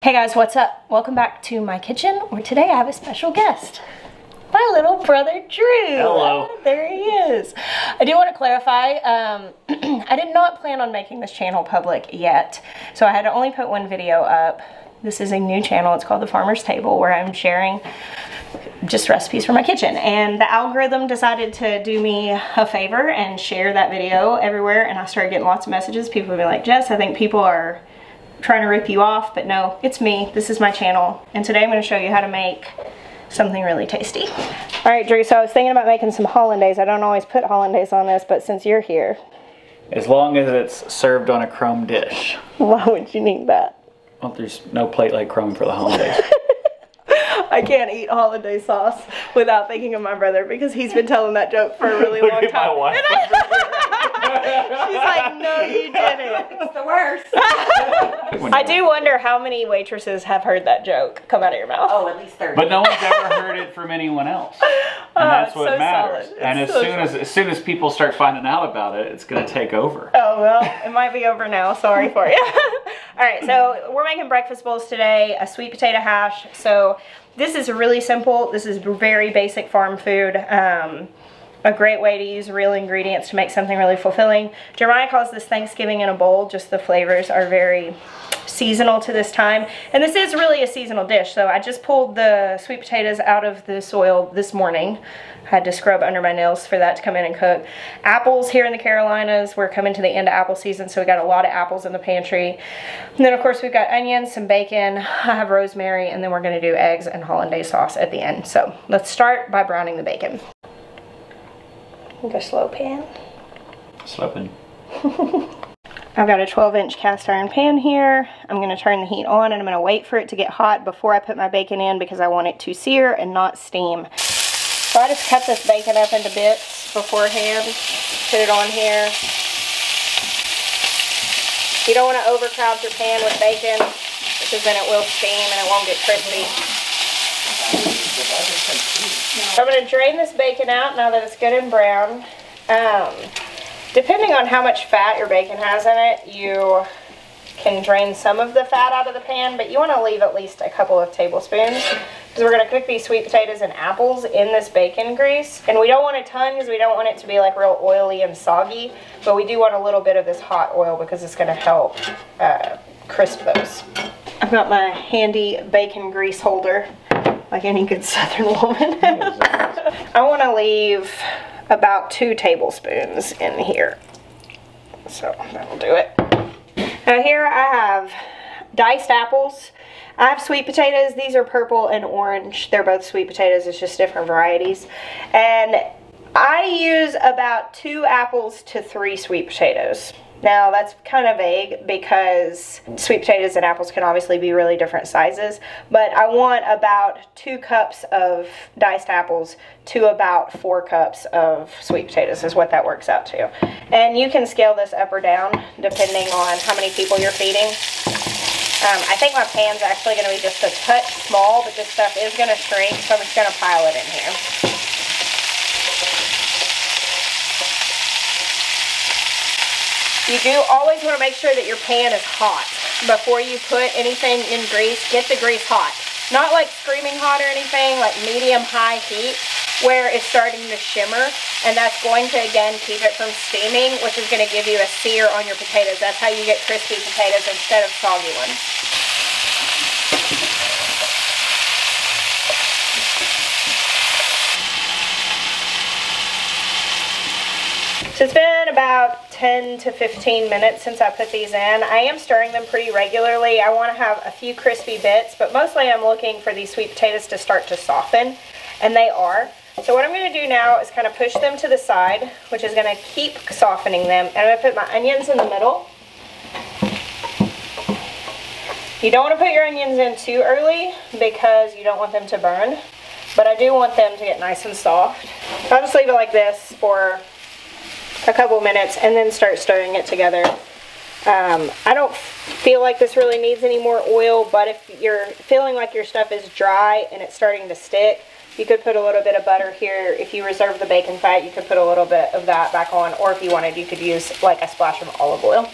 Hey guys, what's up? Welcome back to my kitchen, where today I have a special guest. My little brother, Drew. Hello. There he is. I do want to clarify, I did not plan on making this channel public yet, so I had to only put one video up. This is a new channel. It's called The Farmer's Table, where I'm sharing just recipes from my kitchen. And the algorithm decided to do me a favor and share that video everywhere, and I started getting lots of messages. People would be like, Jess, I think people are trying to rip you off, but no, it's me. This is my channel, and today I'm going to show you how to make something really tasty. All right, Drew, so I was thinking about making some hollandaise. I don't always put hollandaise on this, but since you're here. As long as it's served on a chrome dish. Why would you need that? Well, there's no plate like chrome for the hollandaise. I can't eat hollandaise sauce without thinking of my brother, because he's been telling that joke for a really long time. My wife. She's like, no, you didn't. It's the worst. I do wonder how many waitresses have heard that joke come out of your mouth. Oh, at least 30. But no one's ever heard it from anyone else. And that's what matters. And as soon as people start finding out about it, it's going to take over. Oh, well, it might be over now. Sorry for you. All right, so we're making breakfast bowls today, a sweet potato hash. So this is really simple. This is very basic farm food. A great way to use real ingredients to make something really fulfilling. Jeremiah calls this Thanksgiving in a bowl. Just the flavors are very seasonal to this time. And this is really a seasonal dish. So I just pulled the sweet potatoes out of the soil this morning. Had to scrub under my nails for that to come in and cook. Apples here in the Carolinas. We're coming to the end of apple season, so we got a lot of apples in the pantry. And then of course we've got onions, some bacon, I have rosemary, and then we're gonna do eggs and hollandaise sauce at the end. So let's start by browning the bacon. Go slow pan. Slow pan. I've got a 12-inch cast iron pan here. I'm going to turn the heat on, and I'm going to wait for it to get hot before I put my bacon in, because I want it to sear and not steam. So I just cut this bacon up into bits beforehand, put it on here. You don't want to overcrowd your pan with bacon, because then it will steam and it won't get crispy. So I'm going to drain this bacon out now that it's good and brown. Depending on how much fat your bacon has in it, you can drain some of the fat out of the pan, but you want to leave at least a couple of tablespoons, because we're going to cook these sweet potatoes and apples in this bacon grease. And we don't want a ton, because we don't want it to be like real oily and soggy, but we do want a little bit of this hot oil, because it's going to help crisp those. I've got my handy bacon grease holder, like any good Southern woman. I want to leave about 2 tablespoons in here. So that'll do it. Now here I have diced apples. I have sweet potatoes. These are purple and orange. They're both sweet potatoes. It's just different varieties. And I use about 2 apples to 3 sweet potatoes. Now that's kind of vague, because sweet potatoes and apples can obviously be really different sizes, but I want about 2 cups of diced apples to about 4 cups of sweet potatoes is what that works out to. And you can scale this up or down depending on how many people you're feeding. I think my pan's actually going to be just a touch small, but this stuff is going to shrink, so I'm just going to pile it in here. You do always want to make sure that your pan is hot before you put anything in grease. Get the grease hot. Not like screaming hot or anything, like medium-high heat where it's starting to shimmer. And that's going to, again, keep it from steaming, which is going to give you a sear on your potatoes. That's how you get crispy potatoes instead of soggy ones. So it's been about 10 to 15 minutes since I put these in. I am stirring them pretty regularly. I want to have a few crispy bits, but mostly I'm looking for these sweet potatoes to start to soften, and they are. So what I'm going to do now is kind of push them to the side, which is going to keep softening them, and I'm going to put my onions in the middle. You don't want to put your onions in too early, because you don't want them to burn, but I do want them to get nice and soft. So I'll just leave it like this for a couple minutes and then start stirring it together. I don't feel like this really needs any more oil, but if you're feeling like your stuff is dry and it's starting to stick, you could put a little bit of butter here. If you reserve the bacon fat, you could put a little bit of that back on, or if you wanted, you could use like a splash of olive oil.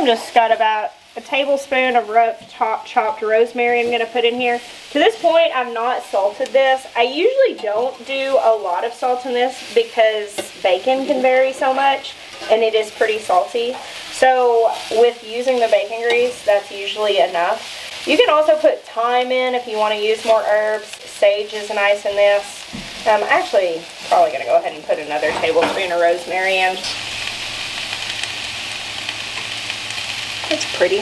just got about a tablespoon of rough chopped rosemary I'm going to put in here. To this point, I've not salted this. I usually don't do a lot of salt in this because bacon can vary so much and it is pretty salty. So with using the bacon grease, that's usually enough. You can also put thyme in if you want to use more herbs. Sage is nice in this. I'm actually probably going to go ahead and put another tablespoon of rosemary in. It's pretty.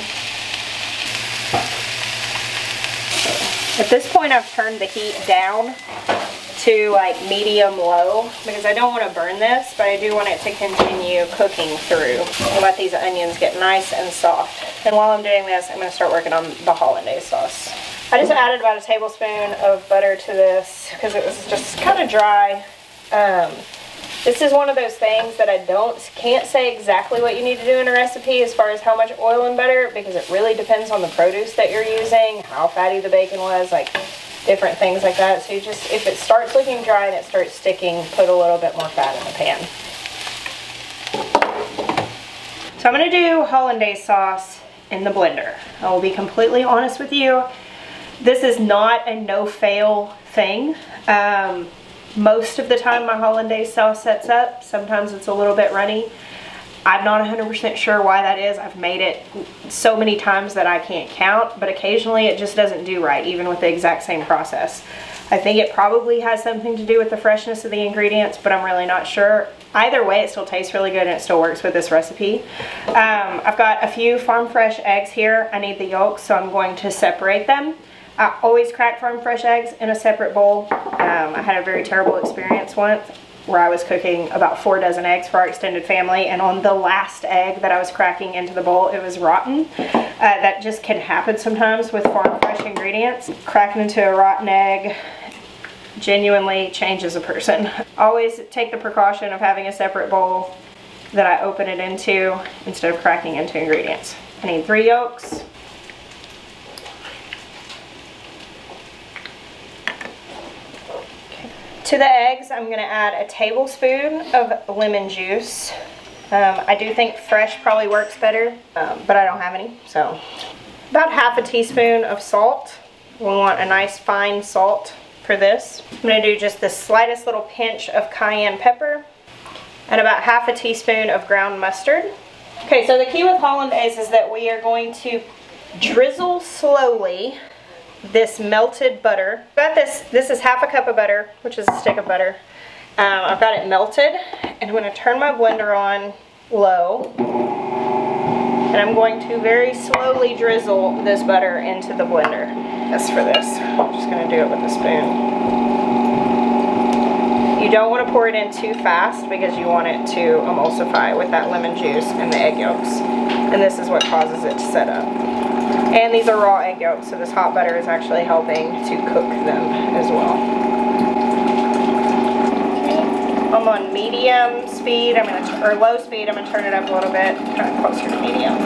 At this point, I've turned the heat down to like medium-low because I don't want to burn this, but I do want it to continue cooking through and let these onions get nice and soft. And while I'm doing this, I'm going to start working on the Hollandaise sauce. I just added about a tablespoon of butter to this because it was just kind of dry. This is one of those things that I can't say exactly what you need to do in a recipe as far as how much oil and butter, because it really depends on the produce that you're using, how fatty the bacon was, like different things like that. So you just, if it starts looking dry and it starts sticking, put a little bit more fat in the pan. So I'm going to do Hollandaise sauce in the blender. I will be completely honest with you. This is not a no-fail thing. Most of the time my Hollandaise sauce sets up. Sometimes it's a little bit runny. I'm not 100% sure why that is. I've made it so many times that I can't count, but occasionally it just doesn't do right, even with the exact same process. I think it probably has something to do with the freshness of the ingredients, but I'm really not sure. Either way, it still tastes really good and it still works with this recipe. I've got a few farm fresh eggs here. I need the yolks, so I'm going to separate them. I always crack farm fresh eggs in a separate bowl. I had a very terrible experience once where I was cooking about 4 dozen eggs for our extended family, and on the last egg that I was cracking into the bowl, it was rotten. That just can happen sometimes with farm fresh ingredients. Cracking into a rotten egg genuinely changes a person. Always take the precaution of having a separate bowl that I open it into instead of cracking into ingredients. I need 3 yolks. To the eggs, I'm going to add a tablespoon of lemon juice. I do think fresh probably works better, but I don't have any. So about half a teaspoon of salt. We want a nice fine salt for this. I'm going to do just the slightest little pinch of cayenne pepper and about half a teaspoon of ground mustard. Okay, so the key with Hollandaise is that we are going to drizzle slowly this melted butter. I've got this is half a cup of butter, which is a stick of butter. I've got it melted, and I'm going to turn my blender on low, and I'm going to very slowly drizzle this butter into the blender. As for this, I'm just going to do it with a spoon. You don't want to pour it in too fast because you want it to emulsify with that lemon juice and the egg yolks, and this is what causes it to set up. And these are raw egg yolks, so this hot butter is actually helping to cook them as well. Okay. I'm on medium speed, or low speed. I'm going to turn it up a little bit, kind of closer to medium.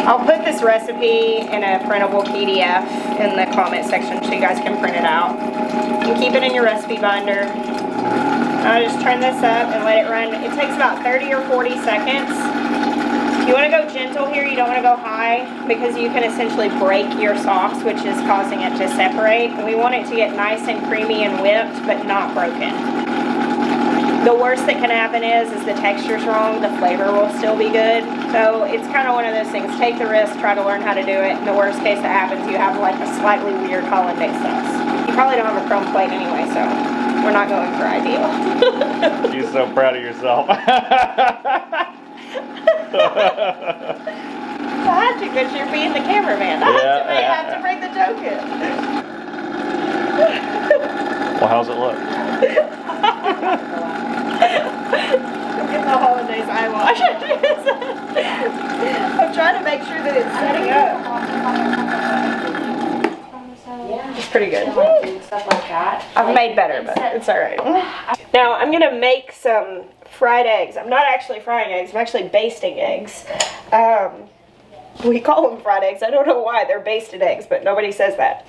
I'll put this recipe in a printable PDF in the comment section so you guys can print it out. You can keep it in your recipe binder. I'll just turn this up and let it run. It takes about 30 or 40 seconds. You want to go gentle here, you don't want to go high, because you can essentially break your sauce, which is causing it to separate. And we want it to get nice and creamy and whipped, but not broken. The worst that can happen is the texture's wrong, the flavor will still be good. So it's kind of one of those things, take the risk, try to learn how to do it. In the worst case that happens, you have like a slightly weird Hollandaise sauce. You probably don't have a chrome plate anyway, so we're not going for ideal. You're so proud of yourself. I have to because you're being the cameraman. I have to bring the joke in. Well, how's it look? I'm getting the Hollandaise eye wash. I'm trying to make sure that it's setting up. It's pretty good. Stuff like that. I've made better, but it's alright. Now I'm going to make some fried eggs. I'm not actually frying eggs, I'm actually basting eggs. We call them fried eggs. I don't know why. They're basted eggs, but nobody says that.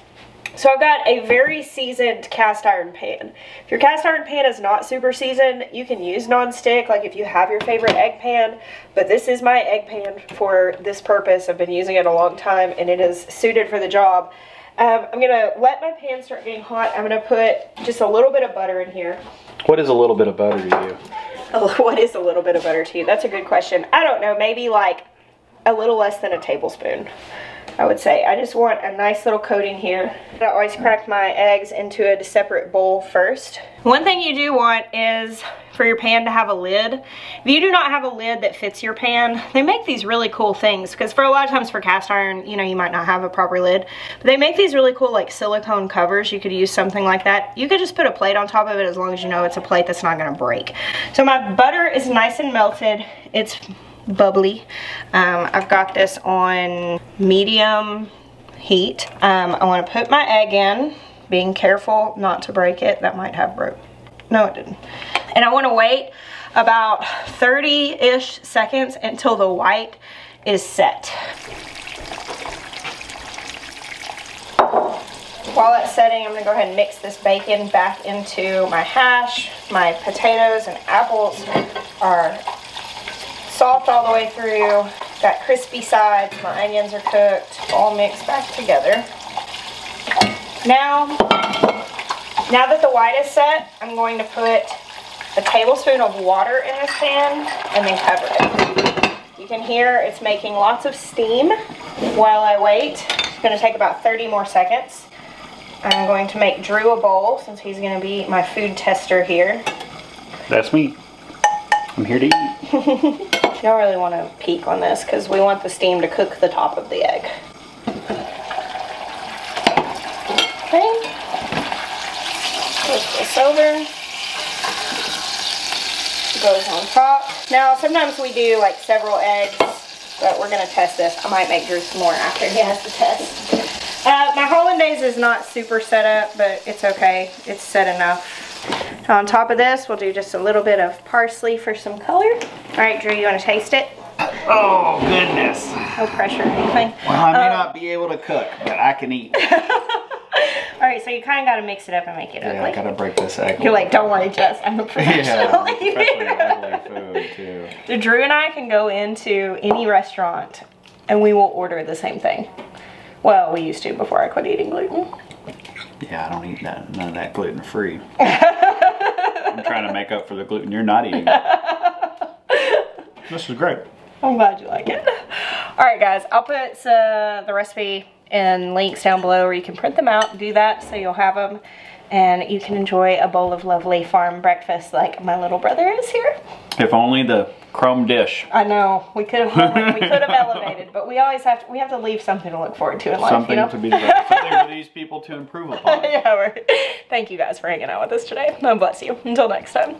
So I've got a very seasoned cast iron pan. If your cast iron pan is not super seasoned, you can use non-stick, like if you have your favorite egg pan, but this is my egg pan for this purpose. I've been using it a long time and it is suited for the job. I'm gonna let my pan start getting hot. I'm gonna put just a little bit of butter in here. What is a little bit of butter to you? Oh, what is a little bit of butter to you? That's a good question. I don't know, maybe like a little less than a tablespoon, I would say. I just want a nice little coating here. I always crack my eggs into a separate bowl first. One thing you do want is for your pan to have a lid. If you do not have a lid that fits your pan, they make these really cool things, because for a lot of times for cast iron, you know, you might not have a proper lid, but they make these really cool like silicone covers. You could use something like that. You could just put a plate on top of it as long as you know it's a plate that's not gonna break. So my butter is nice and melted. It's bubbly. I've got this on medium heat. I want to put my egg in, being careful not to break it. That might have broke. No, it didn't. And I want to wait about 30-ish seconds until the white is set. While that's setting, I'm going to go ahead and mix this bacon back into my hash. My potatoes and apples are soft all the way through, got crispy sides, my onions are cooked, all mixed back together. Now that the white is set, I'm going to put a tablespoon of water in this pan and then cover it. You can hear it's making lots of steam while I wait. It's going to take about 30 more seconds. I'm going to make Drew a bowl since he's going to be my food tester here. That's me. I'm here to eat. You don't really want to peek on this because we want the steam to cook the top of the egg. Okay. Flip this over. Goes on top. Now, sometimes we do like several eggs, but we're going to test this. I might make Drew some more after he has to test. My Hollandaise is not super set up, but it's okay. It's set enough. On top of this, we'll do just a little bit of parsley for some color. All right, Drew, you want to taste it? Oh, goodness. No pressure or anything. Well, I may not be able to cook, but I can eat. All right, so you kind of got to mix it up and make it ugly. Yeah, I got to break this egg. You're like, don't worry, Jess, I'm a professional. Yeah, especially ugly food, too. So Drew and I can go into any restaurant and we will order the same thing. Well, we used to before I quit eating gluten. Yeah, I don't eat that, none of that gluten-free. I'm trying to make up for the gluten you're not eating. This is great. I'm glad you like it. All right, guys, I'll put the recipe and links down below where you can print them out and do that so you'll have them and you can enjoy a bowl of lovely farm breakfast like my little brother is here. If only the chrome dish. I know, we could have elevated, but we always have to leave something to look forward to in life. Something, you know? To be developed. Something for these people to improve upon. Yeah, right. Thank you guys for hanging out with us today. God bless you. Until next time.